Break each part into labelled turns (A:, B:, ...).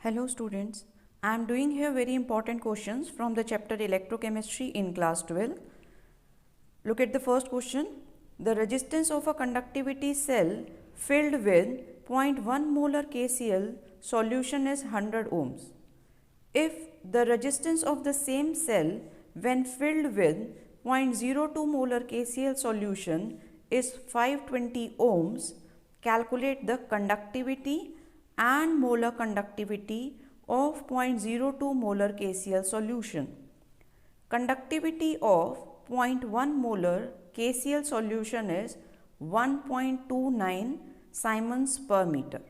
A: Hello students, I am doing here very important questions from the chapter Electrochemistry in class 12. Look at the first question. The resistance of a conductivity cell filled with 0.1 molar KCl solution is 100 ohms. If the resistance of the same cell when filled with 0.02 molar KCl solution is 520 ohms, calculate the conductivity and molar conductivity of 0.02 molar KCl solution. Conductivity of 0.1 molar KCl solution is 1.29 Siemens per meter.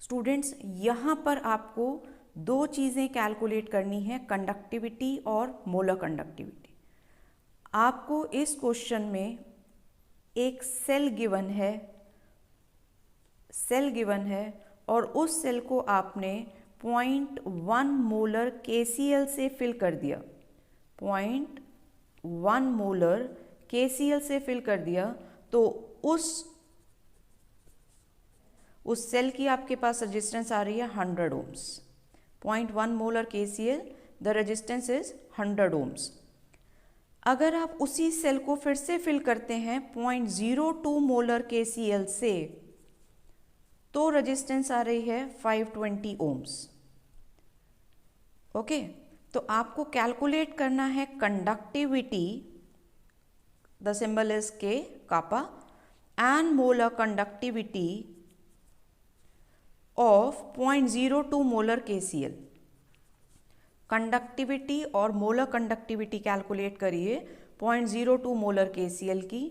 A: Students यहाँ पर आपको दो चीज़ें calculate करनी है, conductivity और molar conductivity. आपको इस क्वेश्चन में एक सेल गिवन है और उस सेल को आपने 0.1 मोलर KCl से फिल कर दिया. 0.1 मोलर KCl से फिल कर दिया तो उस सेल की आपके पास रेजिस्टेंस आ रही है 100 ohms. 0.1 molar KCl, the resistance is 100 ohms. अगर आप उसी सेल को फिर से फिल करते हैं 0.02 मोलर KCl से तो रेजिस्टेंस आ रही है 520 ohms. ओके, तो आपको कैलकुलेट करना है conductivity, the symbol is K kappa, and molar conductivity of 0.02 molar KCl. Conductivity और मोलर कंडक्टिविटी कैलकुलेट करिए 0.02 मोलर KCl की.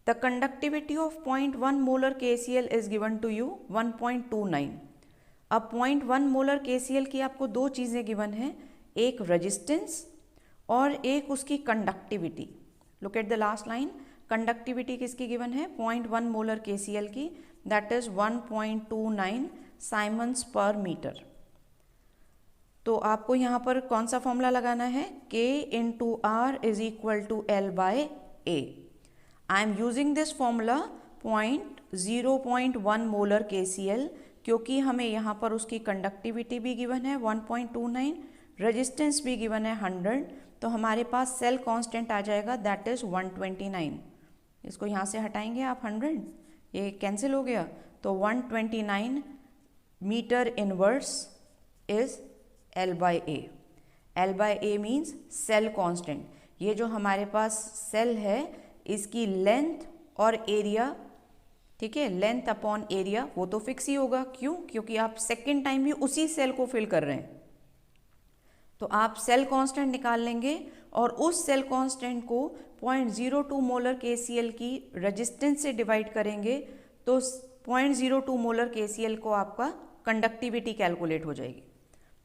A: The conductivity of 0.1 molar KCl is given to you 1.29. अब 0.1 मोलर KCl की आपको दो चीज़ें गिवन है, एक रेजिस्टेंस और एक उसकी conductivity. Look at the last line. Conductivity किसकी गिवन है? 0.1 मोलर KCl की, दैट इज 1.29 साइमन्स पर मीटर. तो आपको यहाँ पर कौन सा फॉर्मूला लगाना है? K into R is equal to L by A. I am using this formula 0.1 molar KCl क्योंकि हमें यहाँ पर उसकी कंडक्टिविटी भी गिवन है 1.29, रेजिस्टेंस भी गिवन है 100, तो हमारे पास सेल कांस्टेंट आ जाएगा, दैट इज 129. इसको यहाँ से हटाएंगे आप 100, ये कैंसिल हो गया, तो 129 metre inverse is L by A. L by A means cell constant. ये जो हमारे पास सेल है इसकी लेंथ और एरिया, ठीक है, लेंथ अपॉन एरिया वो तो फिक्स ही होगा. क्यों? क्योंकि आप सेकेंड टाइम भी उसी सेल को फिल कर रहे हैं. तो आप सेल कांस्टेंट निकाल लेंगे और उस सेल कांस्टेंट को 0.02 मोलर KCl की रेजिस्टेंस से डिवाइड करेंगे तो 0.02 मोलर KCl को आपका कंडक्टिविटी कैलकुलेट हो जाएगी.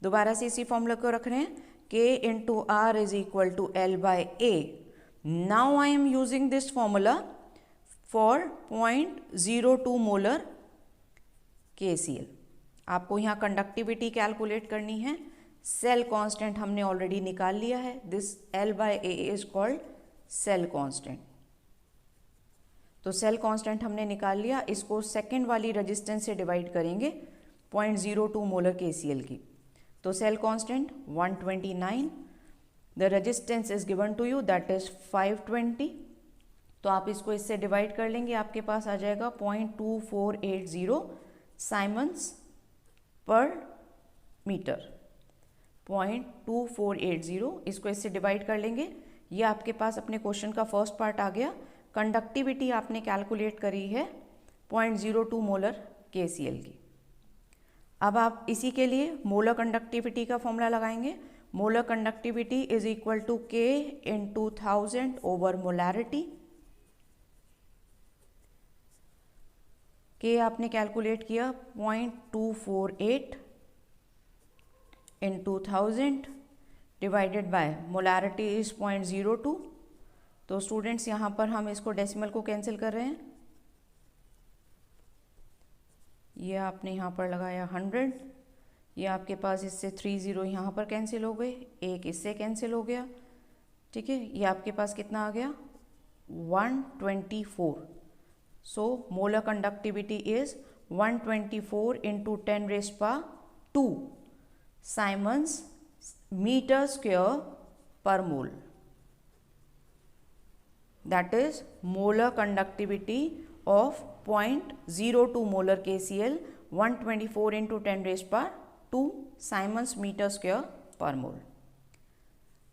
A: दोबारा से इसी फॉर्मूला को रख रहे हैं, K into R is equal to L by A. Now I am using this formula for 0.02 molar KCl. आपको यहाँ कंडक्टिविटी कैलकुलेट करनी है. सेल कांस्टेंट हमने ऑलरेडी निकाल लिया है, this L by A is called cell constant. तो cell constant हमने निकाल लिया, इसको सेकेंड वाली रेजिस्टेंस से डिवाइड करेंगे 0.02 मोलर KCl की, तो cell constant 129, the resistance is given to you that is 520. तो आप इसको इससे डिवाइड कर लेंगे, आपके पास आ जाएगा 0.2480 साइमन्स पर मीटर. 0.2480, इसको इससे डिवाइड कर लेंगे. ये आपके पास अपने क्वेश्चन का फर्स्ट पार्ट आ गया. कंडक्टिविटी आपने कैलकुलेट करी है 0.02 मोलर KCl की. अब आप इसी के लिए मोलर कंडक्टिविटी का फॉर्मूला लगाएंगे. Molar conductivity is equal to K into 1000 over molarity. K आपने कैलकुलेट किया 0.248 into 1000 divided by molarity is 0.02. तो स्टूडेंट्स यहाँ पर हम इसको डेसिमल को कैंसिल कर रहे हैं. ये आपने यहाँ पर लगाया 100, ये आपके पास इससे 30 यहाँ पर कैंसिल हो गए, एक इससे कैंसिल हो गया, ठीक है. ये आपके पास कितना आ गया? 124. So molar conductivity is 124 into 10 raised power 2 Siemens meter square per mole. That is molar conductivity of 0.02 molar KCl 124 into 10 raised power 2 Siemens meter square per mole.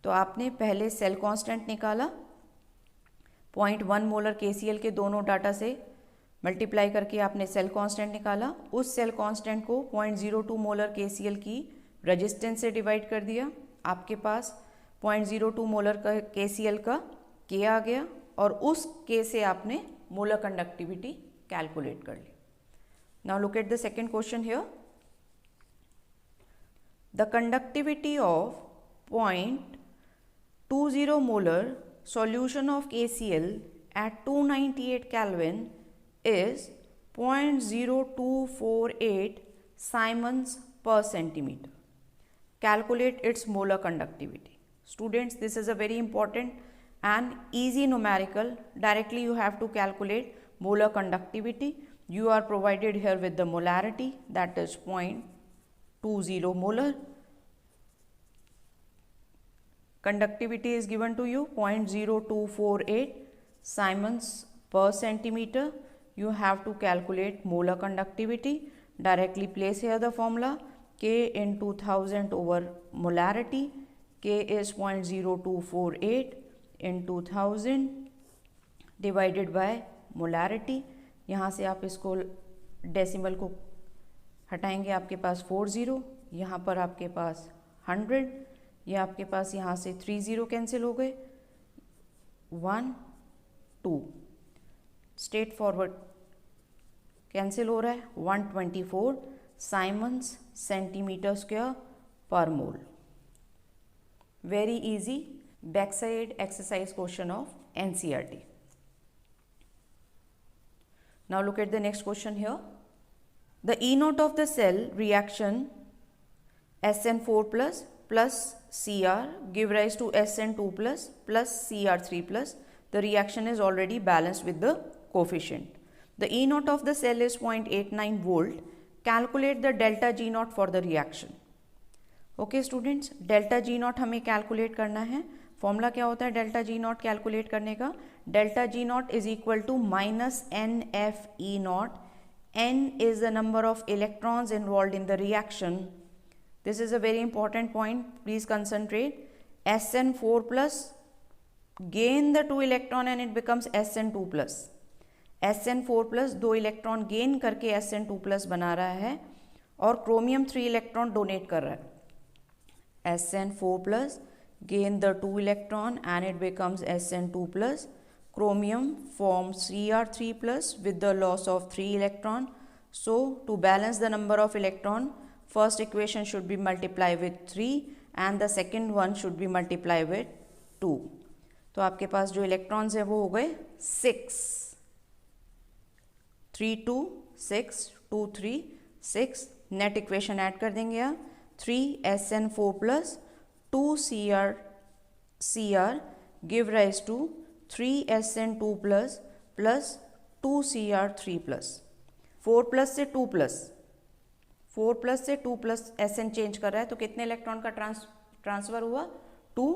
A: तो आपने पहले सेल कांस्टेंट निकाला, 0.1 मोलर KCl के दोनों data से multiply करके आपने cell constant निकाला. उस सेल कांस्टेंट को 0.02 मोलर KCl की रेजिस्टेंस से डिवाइड कर दिया. आपके पास 0.02 मोलर KCl का K आ गया और उस K से आपने मोलर कंडक्टिविटी कैलकुलेट कर ली. Now look at the second question here. The conductivity of 0.20 molar solution of KCl at 298 Kelvin is 0.0248 Siemens per centimeter. Calculate its molar conductivity. Students, this is a very important and easy numerical. Directly you have to calculate molar conductivity. You are provided here with the molarity, that is 0.20 molar. Conductivity is given to you 0.0248 Siemens per centimeter. You have to calculate molar conductivity. Directly place here the formula K into 1000 over molarity. K is 0.0248 into 1000 divided by molarity. यहाँ से आप इसको decimal को हटाएंगे, आपके पास 40, यहाँ पर आपके पास 100, ये आपके पास यहाँ से 30 कैंसिल हो गए, 1 2 स्ट्रेट फॉरवर्ड कैंसिल हो रहा है, 124 साइमन्स सेंटीमीटर स्क्वायर पर mole. Very easy back side exercise question of NCERT. Now look at the next question here. The E naught of the cell reaction SN4 plus Cr give rise to SN2 plus Cr3 plus. The reaction is already balanced with the coefficient. The E naught of the cell is 0.89 volt. Calculate the delta G naught for the reaction. Okay students, delta G naught हमें calculate करना है. Formula क्या होता है delta G not calculate करने का? Delta G not is equal to minus NFE not. N is the number of electrons involved in the reaction. This is a very important point. Please concentrate. SN4 plus gain the 2 electron and it becomes SN2 plus. SN4 plus 2 electron gain करके SN2 plus बना रहा है और chromium 3 electron donate कर रहा है. SN4 plus gain the 2 electron and it becomes SN2 plus. Chromium forms Cr3 plus with the loss of 3 electron. So to balance the number of electron, first equation should be multiplied with 3 and the second one should be multiplied with 2. तो आपके पास जो electrons है वो हो गए 6. 3 2 6 2 3 6. Net equation add कर देंगे आप. 3 SN4 plus 2 Cr give rise to 3 SN2 plus 2 Cr3 plus. 4 plus से 2 plus, 4 plus से 2 plus SN चेंज कर रहा है तो कितने इलेक्ट्रॉन का ट्रांसफर हुआ? 2.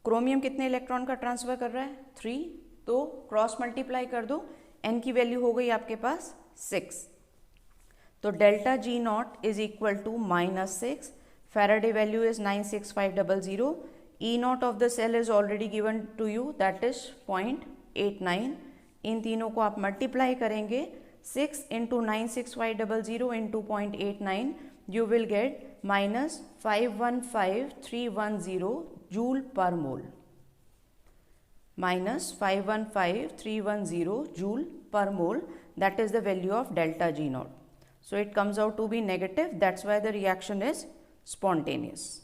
A: क्रोमियम कितने इलेक्ट्रॉन का ट्रांसफर कर रहा है? 3. तो क्रॉस मल्टीप्लाई कर दो, N की वैल्यू हो गई आपके पास 6. तो delta G not is equal to -6. Faraday value is 96500. E naught of the cell is already given to you, that is 0.89. इन तीनों को आप मल्टीप्लाई करेंगे 6 into 96500 into 0.89, you will get -515310 joule per mole. -515310 joule per mole, that is the value of delta G naught. So it comes out to be negative. That's why the reaction is spontaneous.